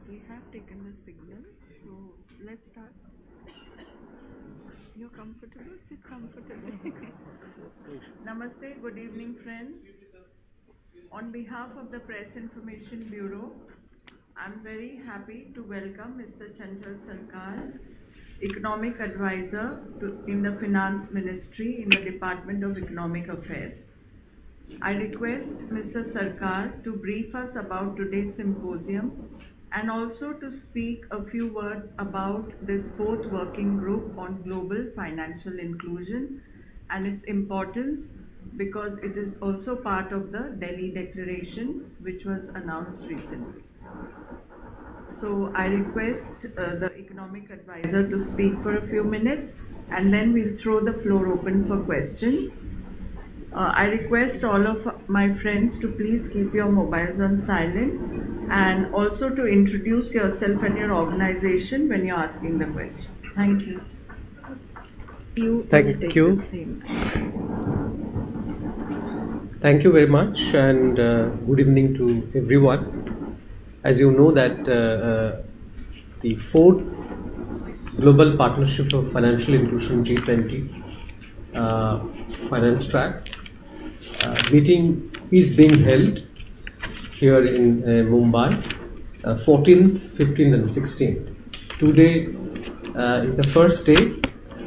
We have taken the signal, so let's start. You're comfortable? Sit comfortably. Namaste, good evening, friends. On behalf of the Press Information Bureau, I'm very happy to welcome Mr. Chanchal Sarkar, Economic Advisor in the Finance Ministry in the Department of Economic Affairs. I request Mr. Sarkar to brief us about today's symposium and also to speak a few words about this fourth working group on global financial inclusion and its importance because it is also part of the Delhi Declaration which was announced recently. So I request the economic advisor to speak for a few minutes and then we'll throw the floor open for questions. I request all of my friends to please keep your mobiles on silent and also to introduce yourself and your organization when you're asking the question. Thank you. Thank you. Thank you very much and good evening to everyone. As you know that the fourth Global Partnership of Financial Inclusion G20 finance track meeting is being held here in Mumbai, 14th, 15th and 16th. Today is the first day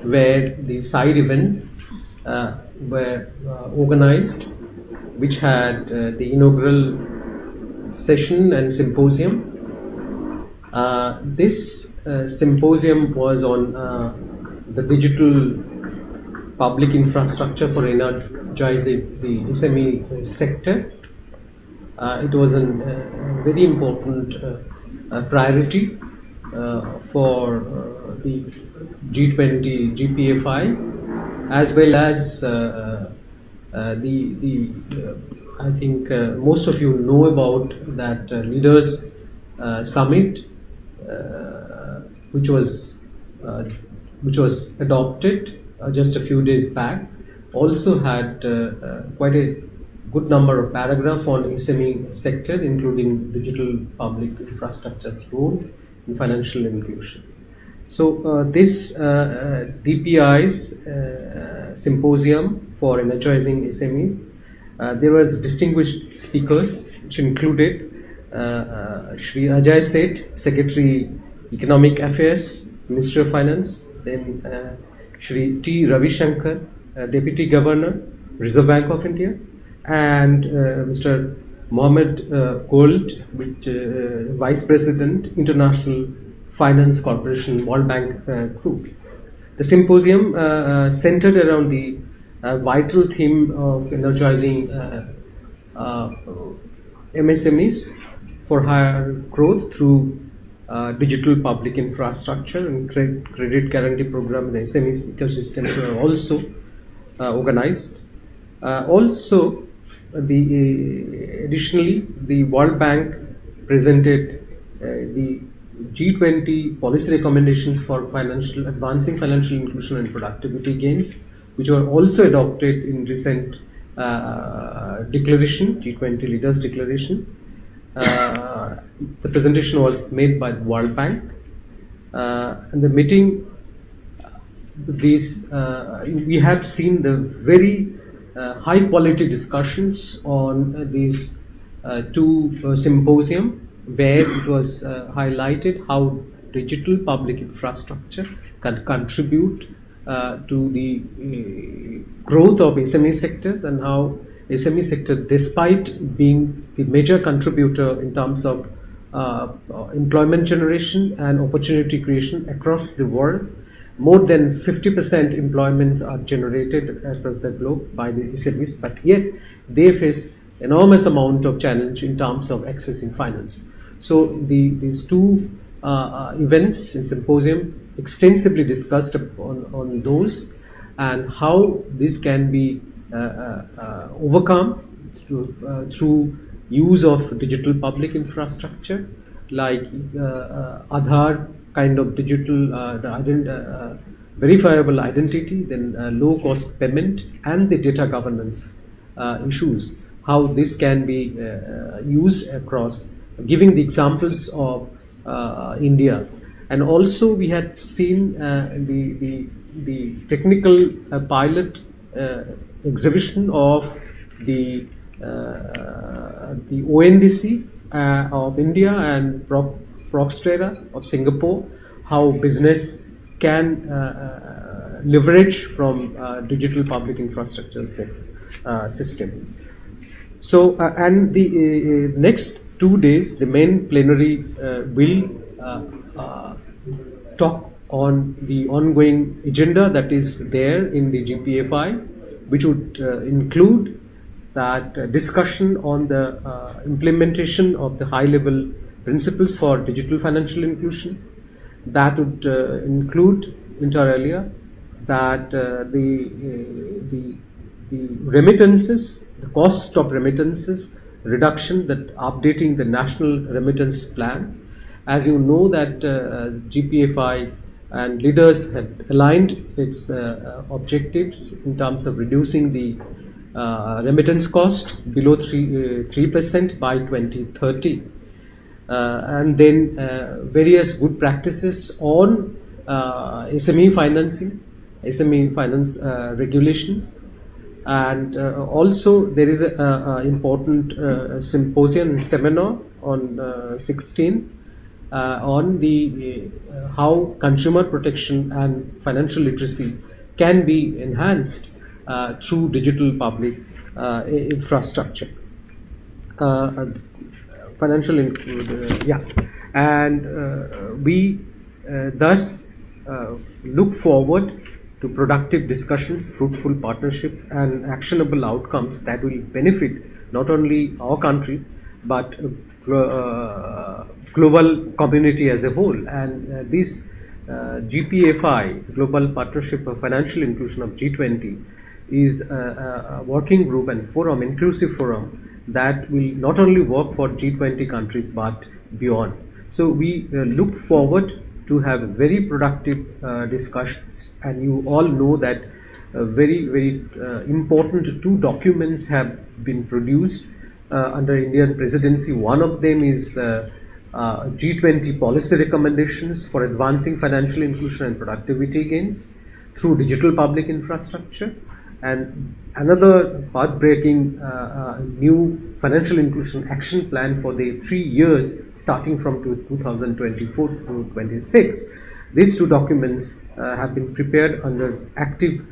where the side events were organized, which had the inaugural session and symposium. This symposium was on the digital public infrastructure for energizing the SME sector. It was a very important priority for the G20 GPFI, as well as I think most of you know about that leaders summit, which was adopted just a few days back. Also had quite a good number of paragraphs on SME sector, including digital public infrastructure's role in financial inclusion. So this DPI's symposium for energizing SMEs, there was distinguished speakers, which included Shri Ajay Seth, Secretary Economic Affairs, Ministry of Finance, then Shri T. Ravi Shankar, Deputy Governor, Reserve Bank of India, and Mr. Mohammed Gold, Vice President, International Finance Corporation, World Bank Group. The symposium centered around the vital theme of energizing MSMEs for higher growth through digital public infrastructure and credit guarantee program in the SME ecosystems were also organized. Also, additionally, the World Bank presented the G20 policy recommendations for advancing financial inclusion and productivity gains, which were also adopted in recent declaration, G20 Leaders Declaration. The presentation was made by the World Bank, and the meeting. We have seen the very high quality discussions on these two symposium, where it was highlighted how digital public infrastructure can contribute to the growth of SME sectors, and how SME sector, despite being the major contributor in terms of employment generation and opportunity creation across the world, more than 50% employment are generated across the globe by the SMEs, but yet they face enormous amount of challenge in terms of accessing finance. So these two events and symposium extensively discussed on those and how this can be overcome through use of digital public infrastructure like Aadhaar kind of digital verifiable identity, then low cost payment and the data governance issues, how this can be used across, giving the examples of India. And also we had seen the technical pilot exhibition of the ONDC of India and Proxtera of Singapore, how business can leverage from digital public infrastructure system. So, and the next 2 days, the main plenary will talk on the ongoing agenda that is there in the GPFI, which would include that discussion on the implementation of the high-level principles for digital financial inclusion. That would include, inter alia, that the remittances, the cost of remittances reduction, that updating the national remittance plan. As you know that GPFI and leaders have aligned its objectives in terms of reducing the remittance cost below 3% by 2030. And then various good practices on SME financing, SME finance regulations. And also there is an important symposium seminar on 16 on the how consumer protection and financial literacy can be enhanced through digital public infrastructure. And we thus look forward to productive discussions, fruitful partnership, and actionable outcomes that will benefit not only our country but global community as a whole. And this GPFI, Global Partnership for Financial Inclusion of G20, is a working group and forum, inclusive forum, that will not only work for G20 countries but beyond. So we look forward to have very productive discussions, and you all know that very important 2 documents have been produced under Indian presidency. One of them is G20 policy recommendations for advancing financial inclusion and productivity gains through digital public infrastructure, and another path-breaking new financial inclusion action plan for the 3 years starting from 2024 to 26. These 2 documents have been prepared under active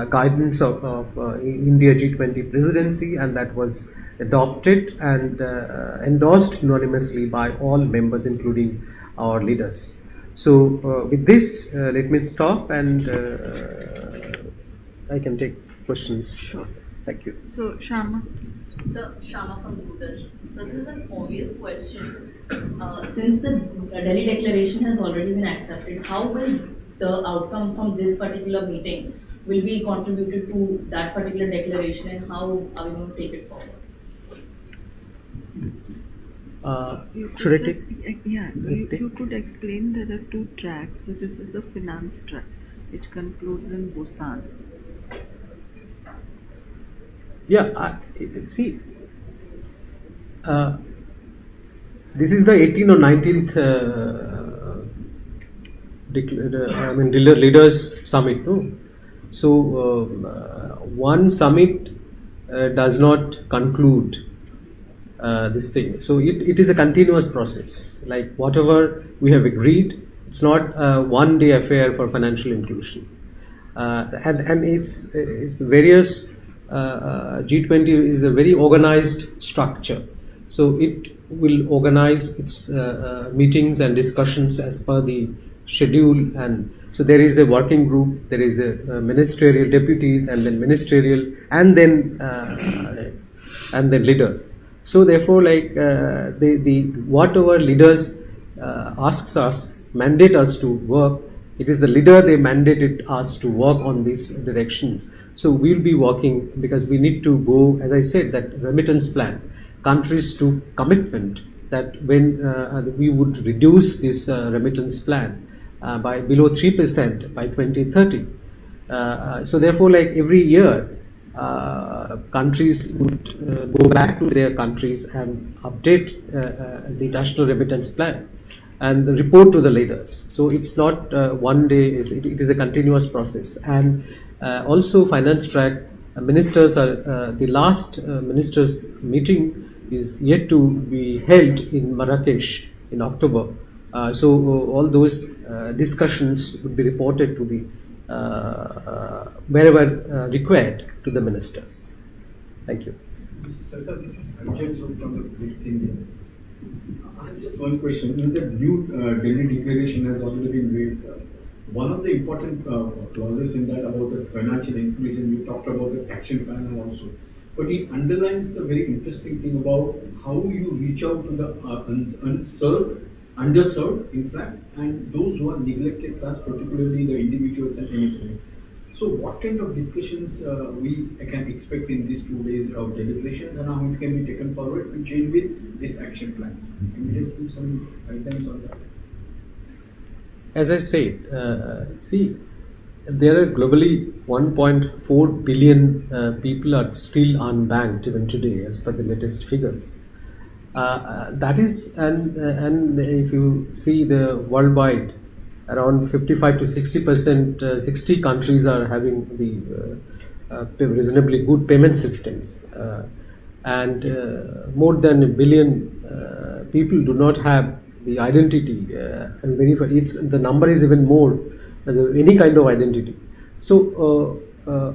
guidance of India G20 presidency, and that was adopted and endorsed unanimously by all members, including our leaders. So with this, let me stop, and I can take questions. Thank you. So, Shama. So, Shama from Bhutan. So, this is an obvious question. Since the Delhi Declaration has already been accepted, how will the outcome from this particular meeting will be contributed to that particular declaration, and how are we going to take it forward? Should I take? You could explain there are 2 tracks. So this is the finance track, which concludes in Busan. Yeah, see, this is the 18th or 19th leaders summit. No? So one summit does not conclude this thing. So it is a continuous process. Like whatever we have agreed, it's not a one-day affair for financial inclusion. And it's various. G20 is a very organized structure, so it will organize its meetings and discussions as per the schedule. And so there is a working group, there is a ministerial deputies, and then ministerial, and then leaders. So therefore, like the whatever leaders asks us, mandate us to work, it is the leader they mandated us to work on these directions. So we'll be working, because we need to go, as I said, that remittance plan, countries to commitment that when we would reduce this remittance plan by below 3% by 2030. So therefore, like every year, countries would go back to their countries and update the national remittance plan. and report to the leaders. So it's not one day, it is a continuous process. And also finance track ministers are, the last ministers meeting is yet to be held in Marrakesh in October. So all those discussions would be reported to the wherever required to the ministers. Thank you. Sir, this is Sanjay from the BRICS India. I have just one question. In the new Delhi declaration has already been made. One of the important clauses in that about the financial inclusion, you talked about the action plan also. But it underlines the very interesting thing about how you reach out to the underserved, in fact, and those who are neglected class, particularly the individuals and MSME. So what kind of discussions we can expect in these 2 days of deliberations, and how it can be taken forward to change with this action plan? Can you just give some guidelines on that? As I said, see, there are globally 1.4 billion people are still unbanked even today, as per the latest figures. That is, and if you see the worldwide, around 55 to 60%, 60 countries are having the reasonably good payment systems, and more than a billion people do not have the identity, and the number is even more, any kind of identity. So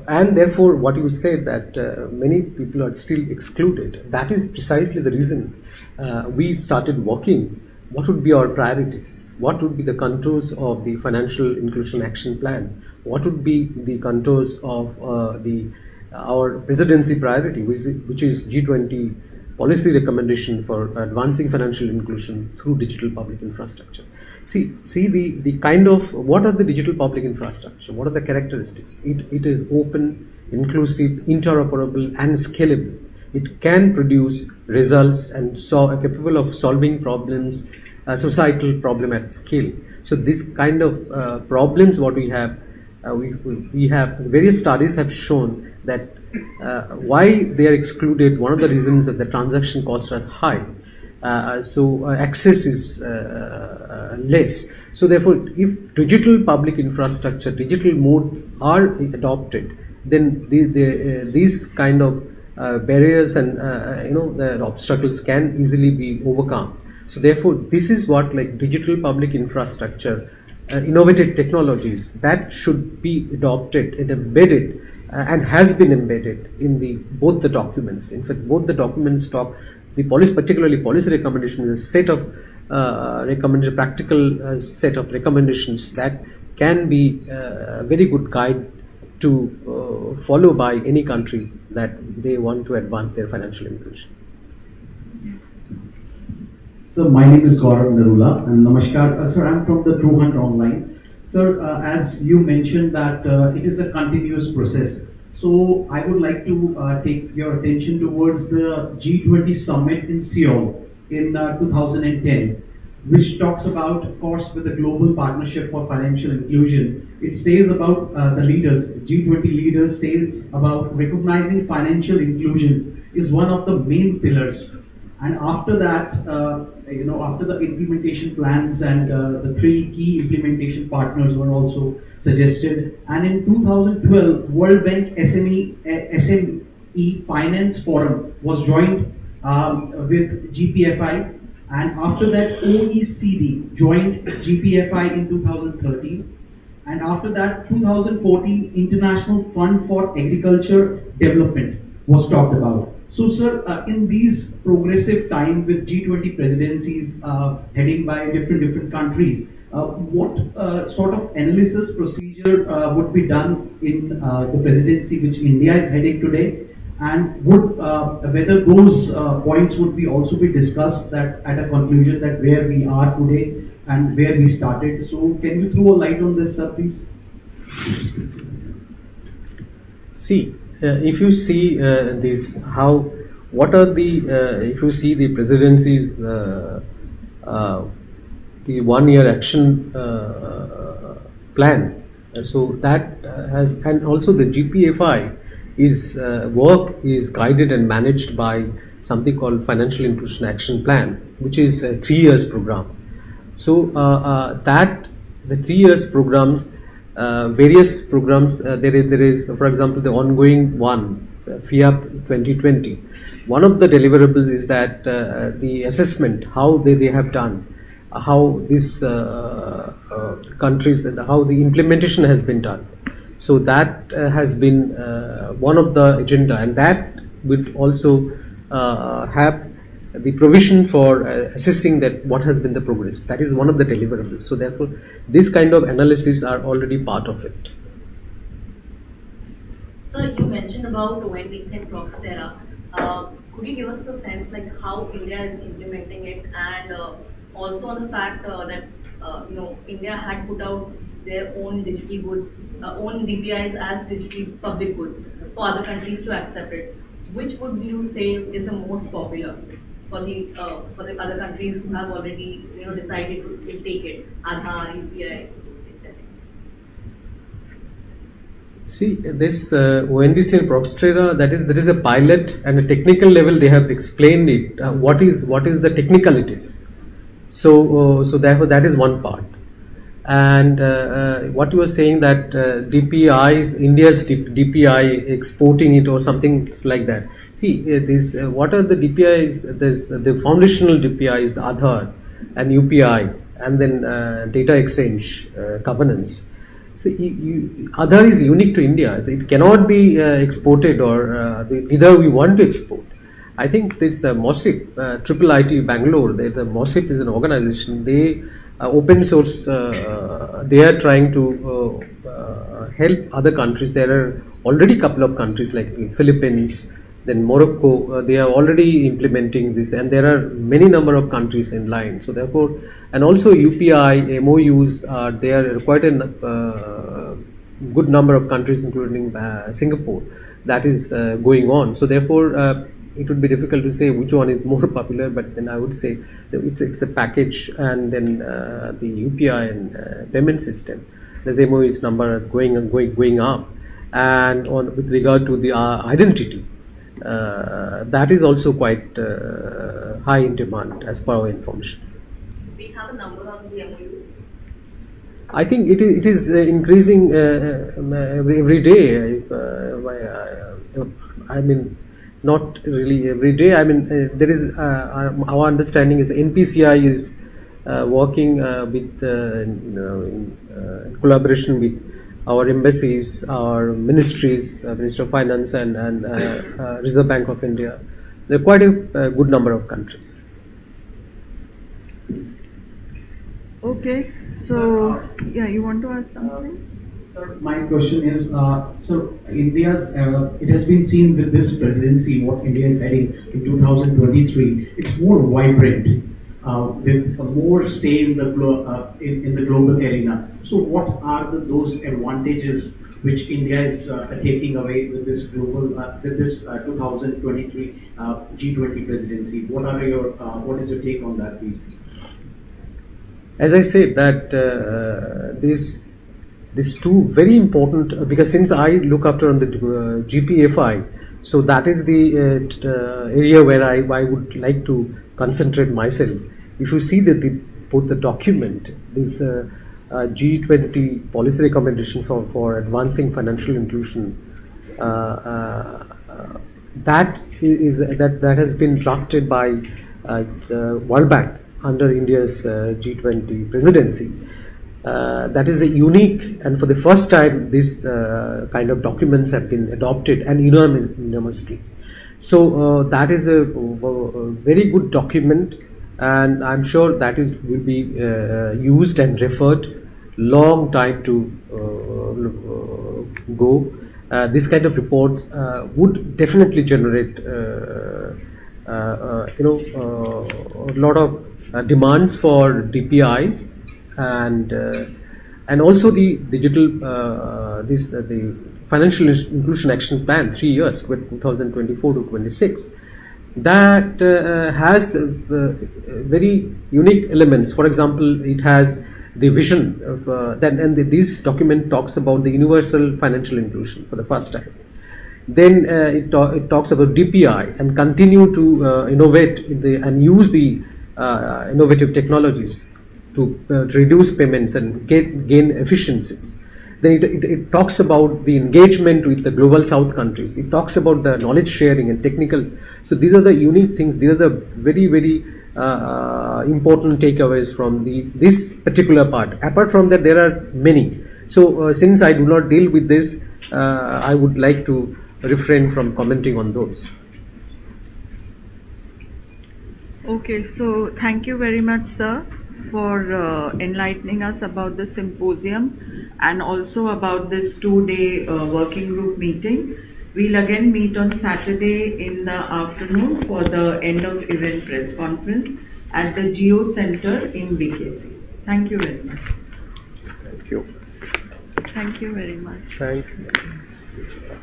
and therefore what you said that many people are still excluded, that is precisely the reason we started working. What would be our priorities? What would be the contours of the financial inclusion action plan? What would be the contours of our presidency priority, which is G20 policy recommendation for advancing financial inclusion through digital public infrastructure? See the kind of, what are the digital public infrastructure? What are the characteristics? It is open, inclusive, interoperable, and scalable. It can produce results and capable of solving problems, societal problem at scale. So this kind of problems, what we have, we have various studies have shown that why they are excluded. One of the reasons that the transaction costs are high, so access is less. So therefore, if digital public infrastructure, digital mode are adopted, then these kind of barriers and the obstacles can easily be overcome. So therefore, this is what, like, digital public infrastructure, innovative technologies that should be adopted and embedded, and has been embedded in both the documents. In fact, both the documents talk, the policy, particularly policy recommendation, is a set of recommended practical set of recommendations that can be a very good guide to follow by any country that they want to advance their financial inclusion. So my name is Gaurav Narula, and namaskar. Sir, I'm from the True Hunt Online. Sir, as you mentioned that it is a continuous process. So I would like to take your attention towards the G20 summit in Seoul in 2010, which talks about, of course, with the Global Partnership for Financial Inclusion. It says about the leaders, G20 leaders says about recognizing financial inclusion is one of the main pillars. And after that, after the implementation plans and the 3 key implementation partners were also suggested. And in 2012, World Bank SME Finance Forum was joined with GPFI. And after that, OECD joined GPFI in 2013. And after that, 2014, International Fund for Agriculture Development was talked about. So, sir, in these progressive time with G20 presidencies heading by different countries, what sort of analysis procedure would be done in the presidency which India is heading today? And would whether those points would be also be discussed that at a conclusion that where we are today and where we started? So can you throw a light on this, sir, please? See, if you see what are the if you see the presidency's the 1-year action plan, so that has, and also the GPFI is work is guided and managed by something called Financial Inclusion Action Plan, which is a 3 years program. So that the 3 years programs, various programs, there is, for example, the ongoing one, FIAP 2020. One of the deliverables is that the assessment, how they have done, how these countries, how the implementation has been done. So that has been one of the agenda, and that would also have the provision for assessing that what has been the progress. That is one of the deliverables. So therefore, this kind of analysis are already part of it. Sir, you mentioned about Wendy's and Proxterra. Could you give us a sense like how India is implementing it, and also on the fact that India had put out their own digital goods, own DPIs as digital public goods for other countries to accept it. Which would you say is the most popular for the other countries who have already decided to take it, Aadhaar, UPI, etc. See, this ONDC and Proxterra, there is a pilot, and a technical level they have explained it. What is the technicalities? So therefore that is one part. And what you were saying that DPIs, India's DPI exporting it or something like that. See, what are the DPIs? There's the foundational DPIs, Aadhaar and UPI, and then data exchange governance. So Aadhaar is unique to India. So it cannot be exported, or either we want to export. I think it's MOSIP, Triple IT Bangalore. The MOSIP is an organization. They open source. They are trying to help other countries. There are already a couple of countries like the Philippines, then Morocco. They are already implementing this, and there are many number of countries in line. So therefore, and also UPI MOUs are there. Quite a good number of countries, including Singapore, that is going on. So therefore, it would be difficult to say which one is more popular, but then I would say that it's a package, and then the UPI and payment system, the MOU's number is going up, and with regard to the identity, that is also quite high in demand as per our information. We have a number on the MOUs. I think it is increasing every day. I mean, not really every day. I mean, there is our understanding is NPCI is working with in collaboration with our embassies, our ministries, Minister of Finance and Reserve Bank of India. There are quite a good number of countries. Okay, so yeah, you want to ask something? Sir, my question is, so India's, it has been seen with this presidency, what India is heading in 2023, it's more vibrant, with more say in the global arena. So what are those advantages which India is taking away with this global, with this 2023 G20 presidency? What is your take on that, please? As I said, that these two very important, because since I look after on the GPFI, so that is the area where I would like to concentrate myself. If you see both the document, this G20 policy recommendation for advancing financial inclusion, that has been drafted by World Bank under India's G20 presidency. That is a unique, and for the first time this kind of documents have been adopted and unanimously. So that is a very good document, and I'm sure that will be used and referred long time to go. This kind of reports would definitely generate a lot of demands for DPIs, and also the digital the financial inclusion action plan 3 years with 2024 to 26, that has very unique elements. For example, it has the vision of that, and this document talks about the universal financial inclusion for the first time. Then it talks about DPI and continue to innovate and use the innovative technologies to reduce payments and gain efficiencies. Then it talks about the engagement with the global south countries. It talks about the knowledge sharing and technical. So these are the unique things. These are the very, very important takeaways from this particular part. Apart from that, there are many. So since I do not deal with this, I would like to refrain from commenting on those. Okay, so thank you very much, sir, for enlightening us about the symposium and also about this 2-day working group meeting. We'll again meet on Saturday in the afternoon for the end of event press conference at the Geo Center in BKC. Thank you very much. Thank you. Thank you very much. Thank you.